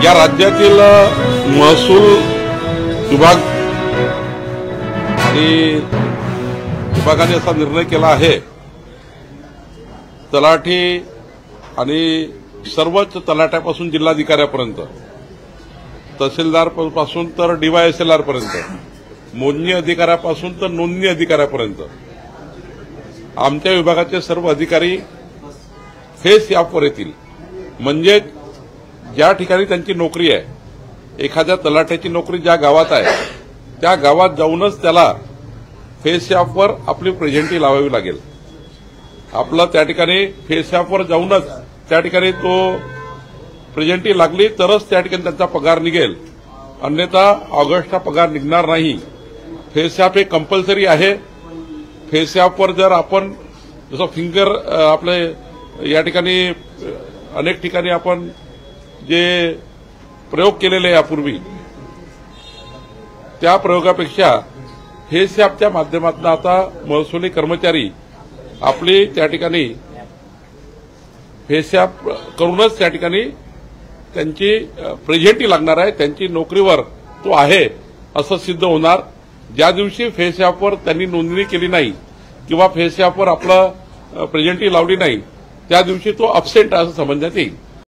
या राज्यातील महसूल विभाग आणि विभागाने असा निर्णय केला आहे, तलाठी आणि सर्वच तलाट्यापासून जिल्हाधिकाऱ्यापर्यंत, तहसीलदार पासून तर DYSLR पर्यंत, मोजणी अधिकाऱ्यापासून तर नोंदणी अधिकाऱ्यापर्यंत आमच्या विभागाचे सर्व अधिकारी फेस ॲपवर येतील. म्हणजे ज्या ठिकाणी त्यांची नोकरी आहे, एखाद्या तलाठ्याची नोकरी ज्या गावात आहे त्या गावात जाऊनच त्याला फेस ॲपवर आपली प्रेझेंटी लावावी लागेल. आपलं त्या ठिकाणी फेस ॲपवर जाऊनच त्या ठिकाणी तो प्रेझेंटी लागली तरच त्या ठिकाणी त्यांचा पगार निघेल, अन्यथा ऑगस्टचा पगार निघणार नाही. फेस ॲप हे कंपल्सरी आहे. फेस ॲपवर जर आपण जसं फिंगर आपले या ठिकाणी अनेक ठिकाणी आपण जे प्रयोग केलेले यापूर्वी त्या प्रयोगापेक्षा फेस ॲपच्या माध्यमातून आता महसुली कर्मचारी आपली त्या ठिकाणी फेस ॲप करूनच त्या ठिकाणी त्यांची प्रेझेंटी लागणार आहे. त्यांची नोकरीवर तो आहे असं सिद्ध होणार. ज्या दिवशी फेस ॲपवर त्यांनी नोंदणी केली नाही किंवा फेस ॲपवर आपलं प्रेझेंटी लावली नाही त्या दिवशी तो अब्सेंट असं समजण्यात येईल.